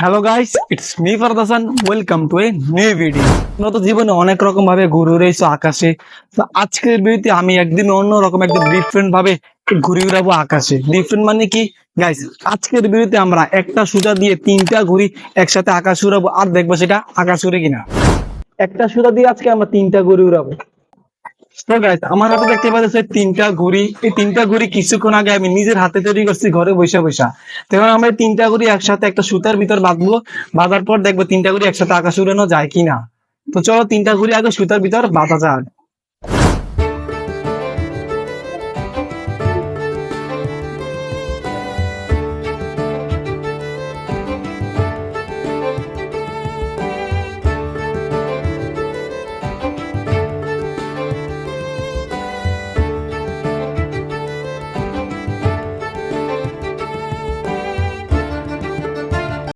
Hello guys, it's me Fardasan. Welcome to a new video. তোমরা তো জীবনে অনেক রকম ভাবে ঘুরে উড়েছো আকাশে। তো আজকের ভিডিওতে আমি একদম অন্যরকম, একদম ডিফারেন্ট ভাবে ঘুরে উড়াবো আকাশে। ডিফারেন্ট মানে কি গাইস? আজকের ভিডিওতে আমরা একটা সুতা দিয়ে তিনটা ঘুড়ি একসাথে আকাশ উড়াবো, আর দেখবো সেটা আকাশ উড়ে কিনা। একটা সুতা দিয়ে আজকে আমরা তিনটা ঘুড়ি উড়াবো। তো গাইস, আমার হাতে দেখতে পাচ্ছেন তিনটা ঘুড়ি। এই তিনটা ঘুড়ি কিছুক্ষণ আগে আমি নিজের হাতে তৈরি করছি, ঘরে বসে বসে। তখন আমরা এই তিনটা ঘুড়ি একসাথে একটা সুতার ভিতর বাঁধবো। বাঁধার পর দেখবো তিনটা ঘুড়ি একসাথে আকাশ উড়ানো যায় কিনা। তো চলো তিনটা ঘুড়ি আগে সুতার ভিতর বাঁধা যাক।